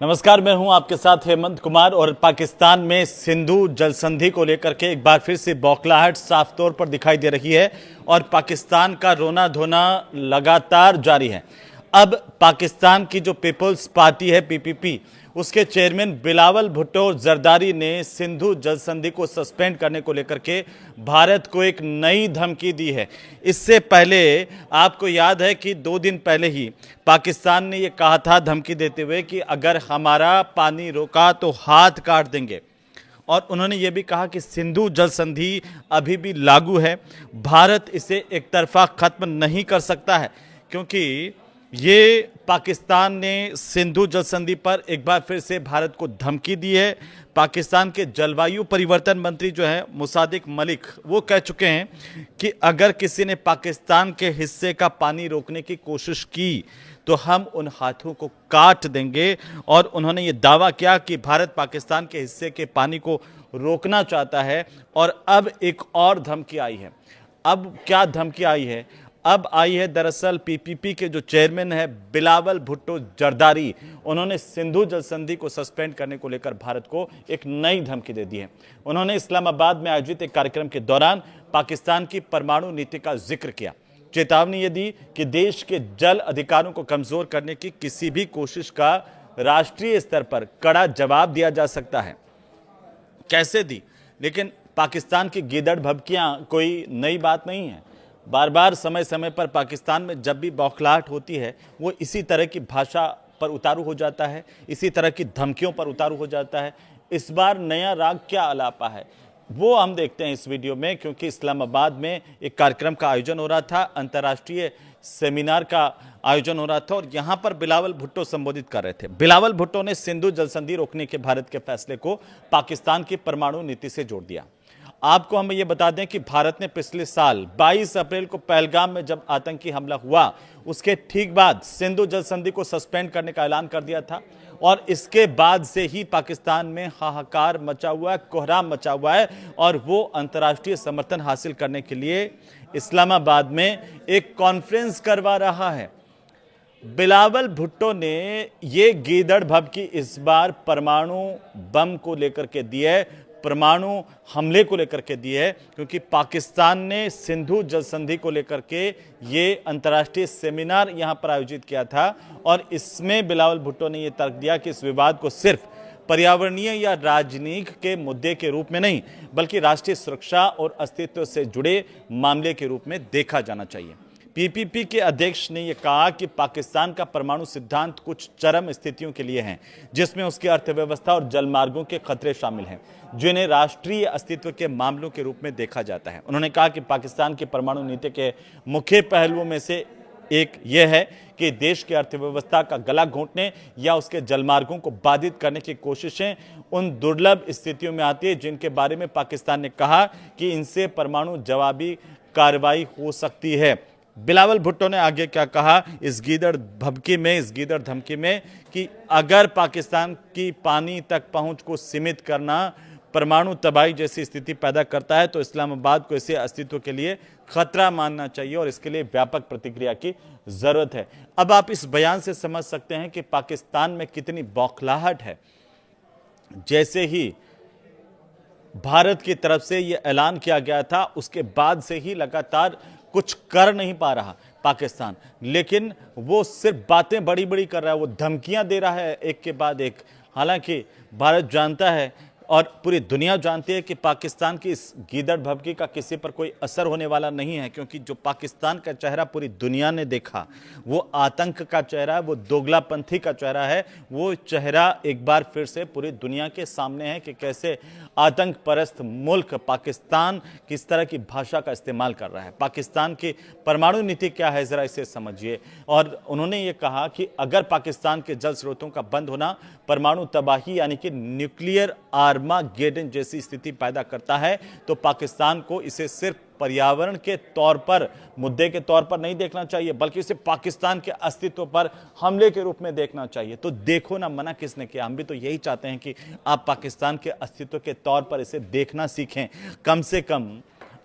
नमस्कार, मैं हूं आपके साथ हेमंत कुमार। और पाकिस्तान में सिंधु जल संधि को लेकर के एक बार फिर से बौखलाहट साफ तौर पर दिखाई दे रही है और पाकिस्तान का रोना धोना लगातार जारी है। अब पाकिस्तान की जो पीपल्स पार्टी है पीपीपी, उसके चेयरमैन बिलावल भुट्टो जरदारी ने सिंधु जल संधि को सस्पेंड करने को लेकर के भारत को एक नई धमकी दी है। इससे पहले आपको याद है कि 2 दिन पहले ही पाकिस्तान ने यह कहा था धमकी देते हुए कि अगर हमारा पानी रोका तो हाथ काट देंगे। और उन्होंने ये भी कहा कि सिंधु जल संधि अभी भी लागू है, भारत इसे एक तरफा खत्म नहीं कर सकता है, क्योंकि ये पाकिस्तान ने सिंधु जल संधि पर एक बार फिर से भारत को धमकी दी है। पाकिस्तान के जलवायु परिवर्तन मंत्री जो है मुसादिक मलिक, वो कह चुके हैं कि अगर किसी ने पाकिस्तान के हिस्से का पानी रोकने की कोशिश की तो हम उन हाथों को काट देंगे। और उन्होंने ये दावा किया कि भारत पाकिस्तान के हिस्से के पानी को रोकना चाहता है। और अब एक और धमकी आई है। अब क्या धमकी आई है? अब आई है दरअसल पीपीपी के जो चेयरमैन है बिलावल भुट्टो जरदारी, उन्होंने सिंधु जल संधि को सस्पेंड करने को लेकर भारत को एक नई धमकी दे दी है। उन्होंने इस्लामाबाद में आयोजित एक कार्यक्रम के दौरान पाकिस्तान की परमाणु नीति का जिक्र किया, चेतावनी ये दी कि देश के जल अधिकारों को कमजोर करने की किसी भी कोशिश का राष्ट्रीय स्तर पर कड़ा जवाब दिया जा सकता है। कैसे दी? लेकिन पाकिस्तान की गीदड़ भभकियां कोई नई बात नहीं है। बार बार समय समय पर पाकिस्तान में जब भी बौखलाहट होती है वो इसी तरह की भाषा पर उतारू हो जाता है, इसी तरह की धमकियों पर उतारू हो जाता है। इस बार नया राग क्या अलापा है वो हम देखते हैं इस वीडियो में, क्योंकि इस्लामाबाद में एक कार्यक्रम का आयोजन हो रहा था, अंतर्राष्ट्रीय सेमिनार का आयोजन हो रहा था और यहां पर बिलावल भुट्टो संबोधित कर रहे थे। बिलावल भुट्टो ने सिंधु जल संधि रोकने के भारत के फैसले को पाकिस्तान की परमाणु नीति से जोड़ दिया। आपको हम ये बता दें कि भारत ने पिछले साल 22 अप्रैल को पहलगाम में जब आतंकी हमला हुआ, उसके ठीक बाद सिंधु जल संधि को सस्पेंड करने का ऐलान कर दिया था। और इसके बाद से ही पाकिस्तान में हाहाकार मचा हुआ है, कोहराम मचा हुआ है और वो अंतर्राष्ट्रीय समर्थन हासिल करने के लिए इस्लामाबाद में एक कॉन्फ्रेंस करवा रहा है। बिलावल भुट्टो ने ये गीदड़ भभकी इस बार परमाणु बम को लेकर के दी है, परमाणु हमले को लेकर के दी है, क्योंकि पाकिस्तान ने सिंधु जल संधि को लेकर के ये अंतर्राष्ट्रीय सेमिनार यहां पर आयोजित किया था। और इसमें बिलावल भुट्टो ने यह तर्क दिया कि इस विवाद को सिर्फ पर्यावरणीय या राजनीतिक के मुद्दे के रूप में नहीं, बल्कि राष्ट्रीय सुरक्षा और अस्तित्व से जुड़े मामले के रूप में देखा जाना चाहिए। पीपीपी के अध्यक्ष ने यह कहा कि पाकिस्तान का परमाणु सिद्धांत कुछ चरम स्थितियों के लिए है, जिसमें उसकी अर्थव्यवस्था और जलमार्गों के खतरे शामिल हैं, जिन्हें राष्ट्रीय अस्तित्व के मामलों के रूप में देखा जाता है। उन्होंने कहा कि पाकिस्तान की परमाणु नीति के मुख्य पहलुओं में से एक यह है कि देश की अर्थव्यवस्था का गला घोंटने या उसके जलमार्गों को बाधित करने की कोशिशें उन दुर्लभ स्थितियों में आती है जिनके बारे में पाकिस्तान ने कहा कि इनसे परमाणु जवाबी कार्रवाई हो सकती है। बिलावल भुट्टो ने आगे क्या कहा इस गीदड़ भभकी में, इस गीदड़ धमकी में, कि अगर पाकिस्तान की पानी तक पहुंच को सीमित करना परमाणु तबाही जैसी स्थिति पैदा करता है तो इस्लामाबाद को इसे अस्तित्व के लिए खतरा मानना चाहिए और इसके लिए व्यापक प्रतिक्रिया की जरूरत है। अब आप इस बयान से समझ सकते हैं कि पाकिस्तान में कितनी बौखलाहट है। जैसे ही भारत की तरफ से यह ऐलान किया गया था, उसके बाद से ही लगातार कुछ कर नहीं पा रहा पाकिस्तान, लेकिन वो सिर्फ बातें बड़ी बड़ी कर रहा है, वो धमकियां दे रहा है एक के बाद एक। हालांकि भारत जानता है और पूरी दुनिया जानती है कि पाकिस्तान की इस गीदड़ भभकी का किसी पर कोई असर होने वाला नहीं है, क्योंकि जो पाकिस्तान का चेहरा पूरी दुनिया ने देखा वो आतंक का चेहरा है, वो दोगलापंथी का चेहरा है। वो चेहरा एक बार फिर से पूरी दुनिया के सामने है कि कैसे आतंक परस्त मुल्क पाकिस्तान किस तरह की भाषा का इस्तेमाल कर रहा है। पाकिस्तान की परमाणु नीति क्या है, जरा इसे समझिए। और उन्होंने ये कहा कि अगर पाकिस्तान के जल स्रोतों का बंद होना परमाणु तबाही यानी कि न्यूक्लियर आर्मागेडन जैसी स्थिति पैदा करता है तो पाकिस्तान को इसे सिर्फ पर्यावरण के तौर पर, मुद्दे के तौर पर नहीं देखना चाहिए, बल्कि इसे पाकिस्तान के अस्तित्व पर हमले के रूप में देखना चाहिए। तो देखो ना, मना किसने किया? हम भी तो यही चाहते हैं कि आप पाकिस्तान के अस्तित्व के तौर पर इसे देखना सीखें। कम से कम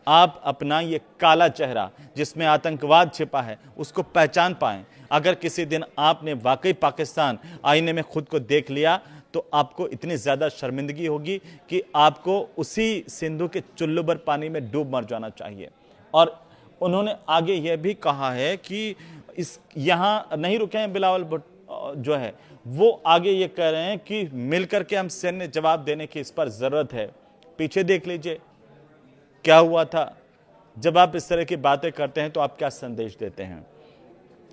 आप अपना ये काला चेहरा जिसमें आतंकवाद छिपा है उसको पहचान पाएं। अगर किसी दिन आपने वाकई पाकिस्तान आईने में खुद को देख लिया तो आपको इतनी ज़्यादा शर्मिंदगी होगी कि आपको उसी सिंधु के चुल्लू भर पानी में डूब मर जाना चाहिए। और उन्होंने आगे यह भी कहा है कि इस यहाँ नहीं रुके हैं बिलावल भुट्टो जो है, वो आगे ये कह रहे हैं कि मिलकर के हम सैन्य जवाब देने की इस पर ज़रूरत है। पीछे देख लीजिए क्या हुआ था। जब आप इस तरह की बातें करते हैं तो आप क्या संदेश देते हैं,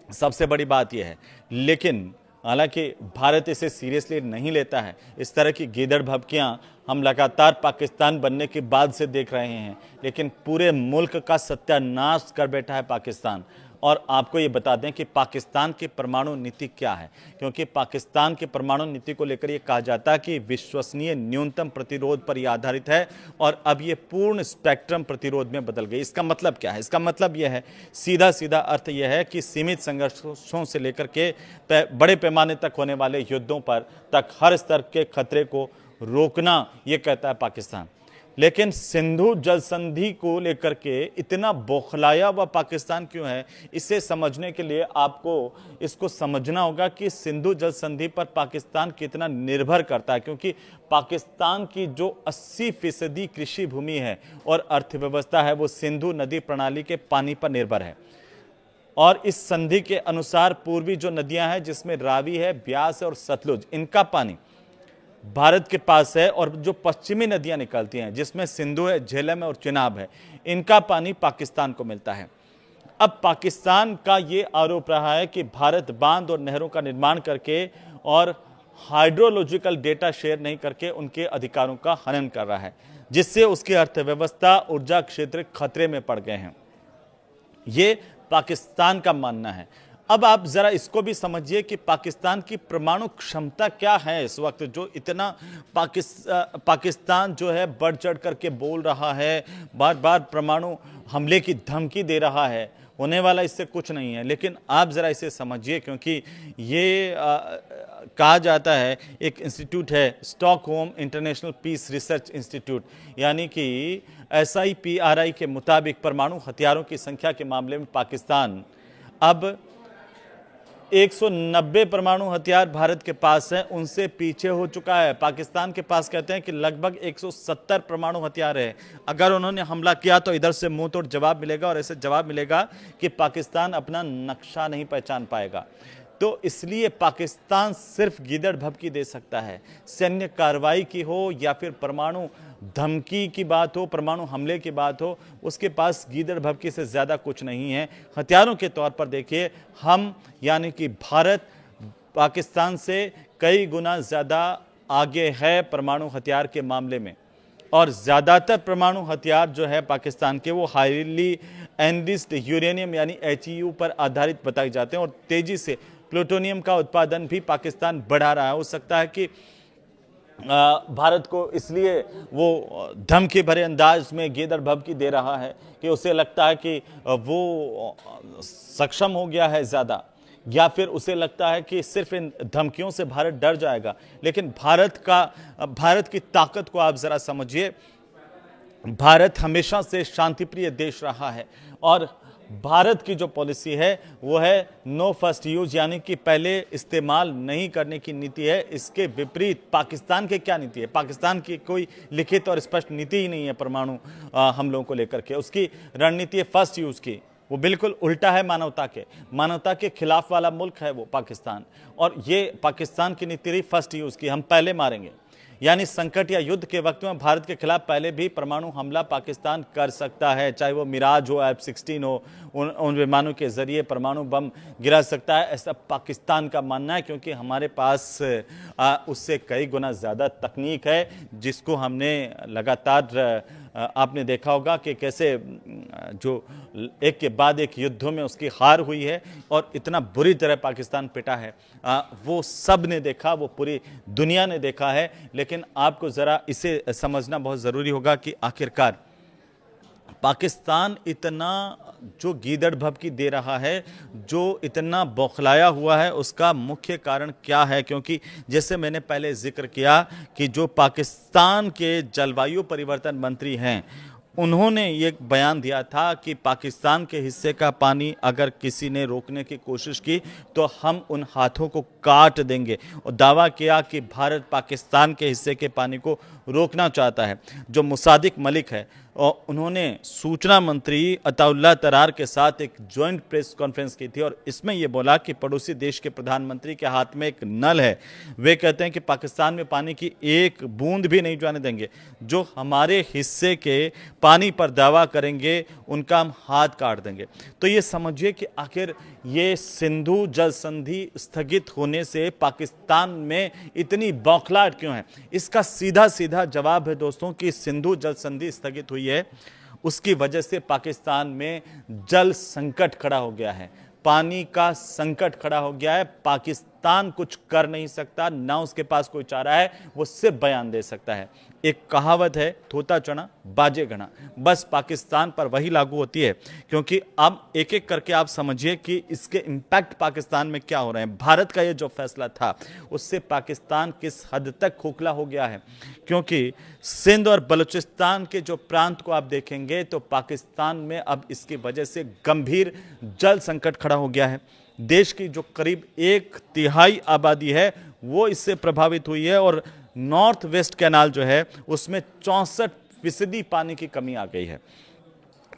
सबसे बड़ी बात यह है। लेकिन हालांकि भारत इसे सीरियसली नहीं लेता है। इस तरह की गीदड़ भभकियां हम लगातार पाकिस्तान बनने के बाद से देख रहे हैं, लेकिन पूरे मुल्क का सत्यानाश कर बैठा है पाकिस्तान। और आपको ये बता दें कि पाकिस्तान की परमाणु नीति क्या है, क्योंकि पाकिस्तान की परमाणु नीति को लेकर ये कहा जाता है कि विश्वसनीय न्यूनतम प्रतिरोध पर यह आधारित है, और अब ये पूर्ण स्पेक्ट्रम प्रतिरोध में बदल गई। इसका मतलब क्या है? इसका मतलब यह है, सीधा सीधा अर्थ यह है कि सीमित संघर्षों से लेकर के बड़े पैमाने तक होने वाले युद्धों पर तक हर स्तर के खतरे को रोकना, ये कहता है पाकिस्तान। लेकिन सिंधु जल संधि को लेकर के इतना बौखलाया हुआ पाकिस्तान क्यों है, इसे समझने के लिए आपको इसको समझना होगा कि सिंधु जल संधि पर पाकिस्तान कितना निर्भर करता है। क्योंकि पाकिस्तान की जो 80% कृषि भूमि है और अर्थव्यवस्था है, वो सिंधु नदी प्रणाली के पानी पर निर्भर है। और इस संधि के अनुसार पूर्वी जो नदियां हैं, जिसमें रावी है, ब्यास है और सतलुज, इनका पानी भारत के पास है। और जो पश्चिमी नदियां निकलती हैं, जिसमें सिंधु है, झेलम है और चिनाब है, इनका पानी पाकिस्तान को मिलता है। अब पाकिस्तान का ये आरोप रहा है कि भारत बांध और नहरों का निर्माण करके और हाइड्रोलॉजिकल डेटा शेयर नहीं करके उनके अधिकारों का हनन कर रहा है, जिससे उसकी अर्थव्यवस्था, ऊर्जा क्षेत्र खतरे में पड़ गए हैं। ये पाकिस्तान का मानना है। अब आप जरा इसको भी समझिए कि पाकिस्तान की परमाणु क्षमता क्या है इस वक्त, जो इतना पाकिस्तान जो है बढ़ चढ़ करके बोल रहा है, बार बार परमाणु हमले की धमकी दे रहा है। होने वाला इससे कुछ नहीं है। लेकिन आप ज़रा इसे समझिए, क्योंकि ये कहा जाता है, एक इंस्टीट्यूट है Stockholm international peace research institute, यानी कि SIPRI के मुताबिक परमाणु हथियारों की संख्या के मामले में पाकिस्तान अब 190 परमाणु हथियार भारत के पास है, उनसे पीछे हो चुका है। पाकिस्तान के पास कहते हैं कि लगभग 170 परमाणु हथियार है। अगर उन्होंने हमला किया तो इधर से मुंह तोड़ जवाब मिलेगा, और ऐसे जवाब मिलेगा कि पाकिस्तान अपना नक्शा नहीं पहचान पाएगा। तो इसलिए पाकिस्तान सिर्फ गीदड़ भभकी दे सकता है। सैन्य कार्रवाई की हो या फिर परमाणु धमकी की बात हो, परमाणु हमले की बात हो, उसके पास गीदड़ भभकी से ज़्यादा कुछ नहीं है। हथियारों के तौर पर देखिए, हम यानी कि भारत पाकिस्तान से कई गुना ज़्यादा आगे है परमाणु हथियार के मामले में। और ज़्यादातर परमाणु हथियार जो है पाकिस्तान के, वो हाईली एनरिच्ड यूरेनियम यानी HEU पर आधारित बताए जाते हैं। और तेज़ी से प्लूटोनियम का उत्पादन भी पाकिस्तान बढ़ा रहा है। हो सकता है कि भारत को इसलिए वो धमकी भरे अंदाज में गीदड़ भभकी दे रहा है कि उसे लगता है कि वो सक्षम हो गया है ज़्यादा, या फिर उसे लगता है कि सिर्फ इन धमकियों से भारत डर जाएगा। लेकिन भारत की ताकत को आप ज़रा समझिए। भारत हमेशा से शांतिप्रिय देश रहा है, और भारत की जो पॉलिसी है वो है नो फर्स्ट यूज, यानी कि पहले इस्तेमाल नहीं करने की नीति है। इसके विपरीत पाकिस्तान की क्या नीति है? पाकिस्तान की कोई लिखित और स्पष्ट नीति ही नहीं है परमाणु हमलों को लेकर के। उसकी रणनीति है फर्स्ट यूज की, वो बिल्कुल उल्टा है मानवता के खिलाफ वाला मुल्क है वो पाकिस्तान। और ये पाकिस्तान की नीति रही फर्स्ट यूज की, हम पहले मारेंगे। यानी संकट या युद्ध के वक्त में भारत के खिलाफ पहले भी परमाणु हमला पाकिस्तान कर सकता है, चाहे वो मिराज हो, F-16 हो, उन विमानों के जरिए परमाणु बम गिरा सकता है, ऐसा पाकिस्तान का मानना है। क्योंकि हमारे पास उससे कई गुना ज़्यादा तकनीक है, जिसको हमने लगातार आपने देखा होगा कि कैसे जो एक के बाद एक युद्धों में उसकी हार हुई है और इतना बुरी तरह पाकिस्तान पिटा है, वो सब ने देखा, वो पूरी दुनिया ने देखा है। लेकिन आपको ज़रा इसे समझना बहुत ज़रूरी होगा कि आखिरकार पाकिस्तान इतना जो गीदड़ भभकी दे रहा है, जो इतना बौखलाया हुआ है, उसका मुख्य कारण क्या है? क्योंकि जैसे मैंने पहले जिक्र किया कि जो पाकिस्तान के जलवायु परिवर्तन मंत्री हैं, उन्होंने ये बयान दिया था कि पाकिस्तान के हिस्से का पानी अगर किसी ने रोकने की कोशिश की तो हम उन हाथों को काट देंगे, और दावा किया कि भारत पाकिस्तान के हिस्से के पानी को रोकना चाहता है। जो मुसादिक मलिक है, और उन्होंने सूचना मंत्री अताउल्लाह तरार के साथ एक जॉइंट प्रेस कॉन्फ्रेंस की थी और इसमें यह बोला कि पड़ोसी देश के प्रधानमंत्री के हाथ में एक नल है। वे कहते हैं कि पाकिस्तान में पानी की एक बूंद भी नहीं जाने देंगे। जो हमारे हिस्से के पानी पर दावा करेंगे उनका हम हाथ काट देंगे। तो ये समझिए कि आखिर ये सिंधु जल संधि स्थगित होने से पाकिस्तान में इतनी बौखलाहट क्यों है? इसका सीधा सीधा जवाब है दोस्तों कि सिंधु जल संधि स्थगित हुई है, उसकी वजह से पाकिस्तान में जल संकट खड़ा हो गया है, पानी का संकट खड़ा हो गया है। पाकिस्तान कुछ कर नहीं सकता, ना उसके पास कोई चारा है, वो सिर्फ बयान दे सकता है। एक कहावत है, थोता चना बाजे घना, बस पाकिस्तान पर वही लागू होती है। क्योंकि अब एक एक करके आप समझिए कि इसके इंपैक्ट पाकिस्तान में क्या हो रहे हैं। भारत का ये जो फैसला था उससे पाकिस्तान किस हद तक खोखला हो गया है, क्योंकि सिंध और बलूचिस्तान के जो प्रांत को आप देखेंगे तो पाकिस्तान में अब इसकी वजह से गंभीर जल संकट खड़ा हो गया है। देश की जो करीब 1/3 आबादी है वो इससे प्रभावित हुई है, और नॉर्थ वेस्ट कैनाल जो है उसमें 64% पानी की कमी आ गई है।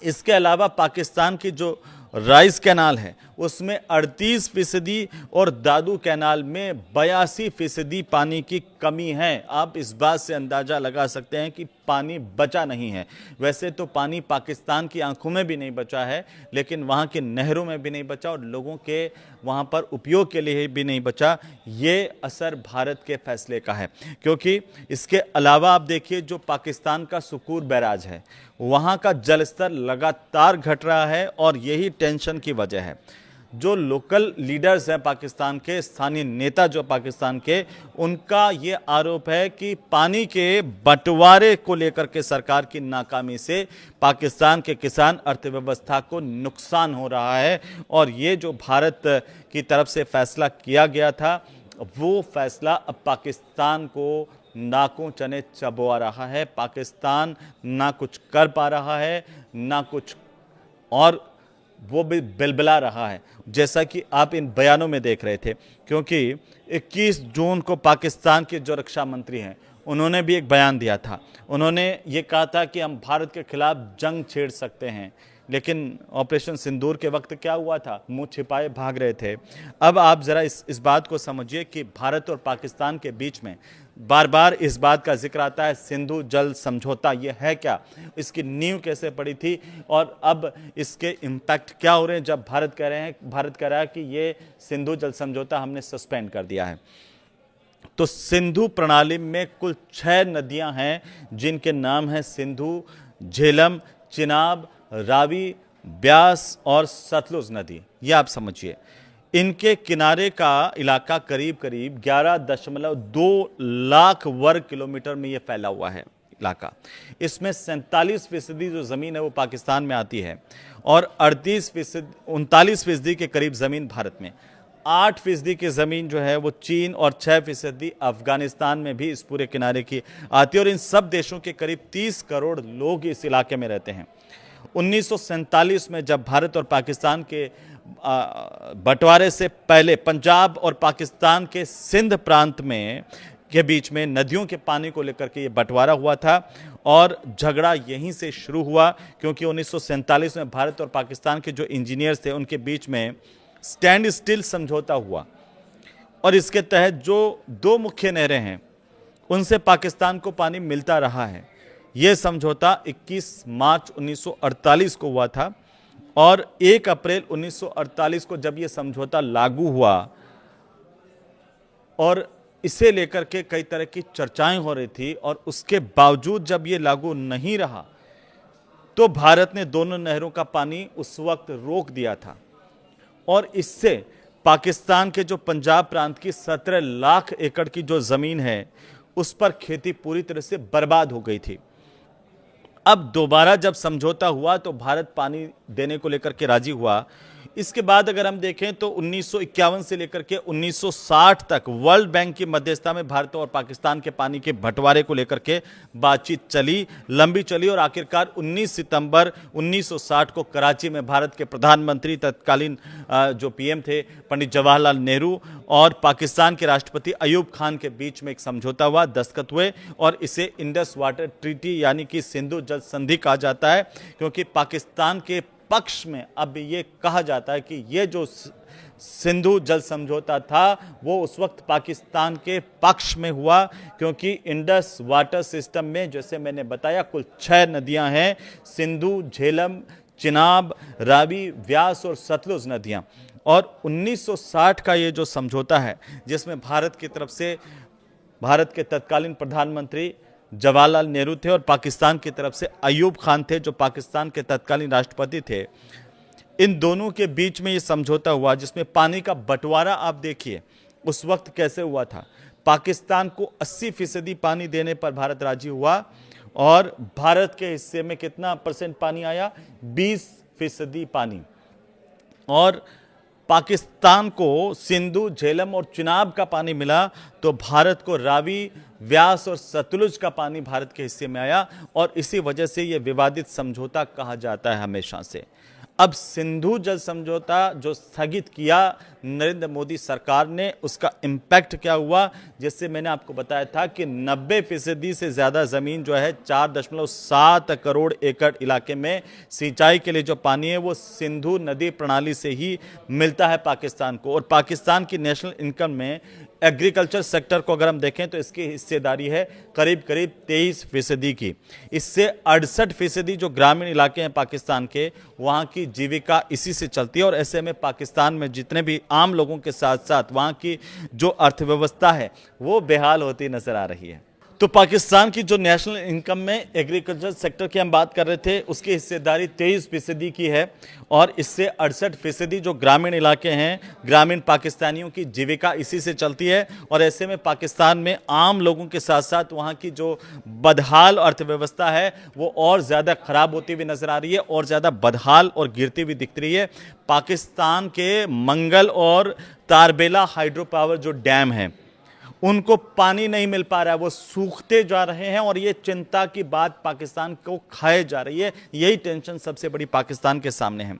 इसके अलावा पाकिस्तान की जो राइस कैनाल है उसमें 38% और दादू कैनाल में 82% पानी की कमी है। आप इस बात से अंदाजा लगा सकते हैं कि पानी बचा नहीं है। वैसे तो पानी पाकिस्तान की आंखों में भी नहीं बचा है, लेकिन वहाँ की नहरों में भी नहीं बचा और लोगों के वहाँ पर उपयोग के लिए भी नहीं बचा। ये असर भारत के फैसले का है, क्योंकि इसके अलावा आप देखिए जो पाकिस्तान का सुकूर बैराज है वहाँ का जलस्तर लगातार घट रहा है, और यही टेंशन की वजह है। जो लोकल लीडर्स हैं पाकिस्तान के, स्थानीय नेता जो पाकिस्तान के, उनका ये आरोप है कि पानी के बंटवारे को लेकर के सरकार की नाकामी से पाकिस्तान के किसान अर्थव्यवस्था को नुकसान हो रहा है। और ये जो भारत की तरफ से फैसला किया गया था वो फैसला अब पाकिस्तान को नाकों चने चबवा रहा है। पाकिस्तान ना कुछ कर पा रहा है, ना कुछ, और वो भी बिलबिला रहा है, जैसा कि आप इन बयानों में देख रहे थे। क्योंकि 21 जून को पाकिस्तान के जो रक्षा मंत्री हैं उन्होंने भी एक बयान दिया था। उन्होंने ये कहा था कि हम भारत के खिलाफ जंग छेड़ सकते हैं, लेकिन ऑपरेशन सिंदूर के वक्त क्या हुआ था? मुंह छिपाए भाग रहे थे। अब आप जरा इस बात को समझिए कि भारत और पाकिस्तान के बीच में बार बार इस बात का जिक्र आता है, सिंधु जल समझौता ये है क्या, इसकी नींव कैसे पड़ी थी, और अब इसके इम्पैक्ट क्या हो रहे हैं। जब भारत कह रहा है कि ये सिंधु जल समझौता हमने सस्पेंड कर दिया है। तो सिंधु प्रणाली में कुल 6 नदियां हैं जिनके नाम हैं सिंधु, झेलम, चिनाब, रावी, ब्यास और सतलुज नदी। ये आप समझिए, इनके किनारे का इलाका करीब करीब 11.2 लाख वर्ग किलोमीटर में ये फैला हुआ है इलाका। इसमें 47% जो ज़मीन है वो पाकिस्तान में आती है, और 39% के करीब ज़मीन भारत में, 8% की ज़मीन जो है वो चीन, और 6% अफगानिस्तान में भी इस पूरे किनारे की आती है। और इन सब देशों के करीब 30 करोड़ लोग इस इलाके में रहते हैं। 1947 में जब भारत और पाकिस्तान के बंटवारे से पहले पंजाब और पाकिस्तान के सिंध प्रांत में के बीच में नदियों के पानी को लेकर के ये बंटवारा हुआ था, और झगड़ा यहीं से शुरू हुआ। क्योंकि 1947 में भारत और पाकिस्तान के जो इंजीनियर्स थे उनके बीच में स्टैंड स्टिल समझौता हुआ, और इसके तहत जो 2 मुख्य नहरें हैं उनसे पाकिस्तान को पानी मिलता रहा है। यह समझौता 21 मार्च 1948 को हुआ था, और 1 अप्रैल 1948 को जब यह समझौता लागू हुआ, और इसे लेकर के कई तरह की चर्चाएं हो रही थी, और उसके बावजूद जब ये लागू नहीं रहा तो भारत ने दोनों नहरों का पानी उस वक्त रोक दिया था, और इससे पाकिस्तान के जो पंजाब प्रांत की 17 लाख एकड़ की जो जमीन है उस पर खेती पूरी तरह से बर्बाद हो गई थी। अब दोबारा जब समझौता हुआ तो भारत पानी देने को लेकर के राजी हुआ। इसके बाद अगर हम देखें तो 1951 से लेकर के 1960 तक वर्ल्ड बैंक की मध्यस्थता में भारत और पाकिस्तान के पानी के बंटवारे को लेकर के बातचीत चली, लंबी चली और आखिरकार 19 सितंबर 1960 को कराची में भारत के प्रधानमंत्री तत्कालीन जो पीएम थे पंडित जवाहरलाल नेहरू और पाकिस्तान के राष्ट्रपति अयूब खान के बीच में एक समझौता हुआ, दस्तखत हुए और इसे इंडस वाटर ट्रीटी यानी कि सिंधु जल संधि कहा जाता है, क्योंकि पाकिस्तान के पक्ष में अब ये कहा जाता है कि ये जो सिंधु जल समझौता था वो उस वक्त पाकिस्तान के पक्ष में हुआ, क्योंकि इंडस वाटर सिस्टम में जैसे मैंने बताया कुल 6 नदियां हैं, सिंधु, झेलम, चिनाब, रावी, व्यास और सतलुज नदियां। और 1960 का ये जो समझौता है जिसमें भारत की तरफ से भारत के तत्कालीन प्रधानमंत्री जवाहरलाल नेहरू थे और पाकिस्तान की तरफ से अयूब खान थे जो पाकिस्तान के तत्कालीन राष्ट्रपति थे, इन दोनों के बीच में ये समझौता हुआ जिसमें पानी का बंटवारा आप देखिए उस वक्त कैसे हुआ था। पाकिस्तान को 80% पानी देने पर भारत राजी हुआ और भारत के हिस्से में कितना % पानी आया, 20% पानी। और पाकिस्तान को सिंधु, झेलम और चिनाब का पानी मिला तो भारत को रावी, व्यास और सतलुज का पानी भारत के हिस्से में आया और इसी वजह से यह विवादित समझौता कहा जाता है हमेशा से। अब सिंधु जल समझौता जो स्थगित किया नरेंद्र मोदी सरकार ने, उसका इम्पैक्ट क्या हुआ, जिससे मैंने आपको बताया था कि 90% से ज़्यादा ज़मीन जो है 4.7 करोड़ एकड़ इलाके में सिंचाई के लिए जो पानी है वो सिंधु नदी प्रणाली से ही मिलता है पाकिस्तान को। और पाकिस्तान की नेशनल इनकम में एग्रीकल्चर सेक्टर को अगर हम देखें तो इसकी हिस्सेदारी है करीब 23% की। इससे 68% जो ग्रामीण इलाके हैं पाकिस्तान के, वहाँ की जीविका इसी से चलती है। और ऐसे में पाकिस्तान में जितने भी आम लोगों के साथ साथ वहाँ की जो अर्थव्यवस्था है वो बेहाल होती नजर आ रही है। तो पाकिस्तान की जो नेशनल इनकम में एग्रीकल्चर सेक्टर की हम बात कर रहे थे उसकी हिस्सेदारी 23% की है और इससे 68% जो ग्रामीण इलाके हैं, ग्रामीण पाकिस्तानियों की जीविका इसी से चलती है। और ऐसे में पाकिस्तान में आम लोगों के साथ साथ वहाँ की जो बदहाल अर्थव्यवस्था है वो और ज़्यादा ख़राब होती हुई नज़र आ रही है और ज़्यादा बदहाल और गिरती हुई दिख रही है। पाकिस्तान के मंगल और तारबेला हाइड्रो पावर जो डैम हैं उनको पानी नहीं मिल पा रहा है, वो सूखते जा रहे हैं और ये चिंता की बात पाकिस्तान को खाए जा रही है। यही टेंशन सबसे बड़ी पाकिस्तान के सामने है।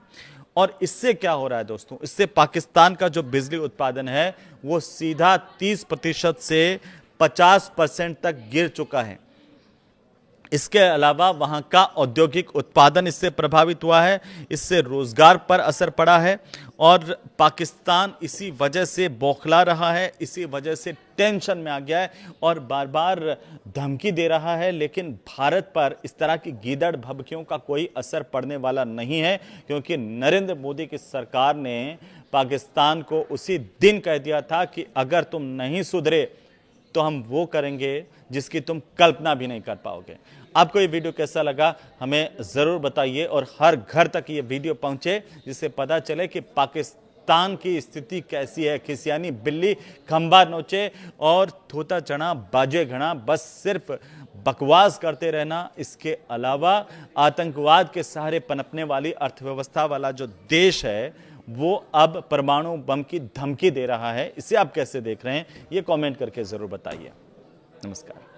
और इससे क्या हो रहा है दोस्तों, इससे पाकिस्तान का जो बिजली उत्पादन है वो सीधा 30% से 50% तक गिर चुका है। इसके अलावा वहाँ का औद्योगिक उत्पादन इससे प्रभावित हुआ है, इससे रोजगार पर असर पड़ा है और पाकिस्तान इसी वजह से बौखला रहा है, इसी वजह से टेंशन में आ गया है और बार बार धमकी दे रहा है। लेकिन भारत पर इस तरह की गीदड़ भभकियों का कोई असर पड़ने वाला नहीं है, क्योंकि नरेंद्र मोदी की सरकार ने पाकिस्तान को उसी दिन कह दिया था कि अगर तुम नहीं सुधरे तो हम वो करेंगे जिसकी तुम कल्पना भी नहीं कर पाओगे। आपको ये वीडियो कैसा लगा हमें ज़रूर बताइए और हर घर तक ये वीडियो पहुंचे जिससे पता चले कि पाकिस्तान की स्थिति कैसी है। खिसियानी बिल्ली खंबा नोचे और थोता चना बाजे घना, बस सिर्फ बकवास करते रहना। इसके अलावा आतंकवाद के सहारे पनपने वाली अर्थव्यवस्था वाला जो देश है वो अब परमाणु बम की धमकी दे रहा है। इसे आप कैसे देख रहे हैं ये कमेंट करके ज़रूर बताइए। नमस्कार।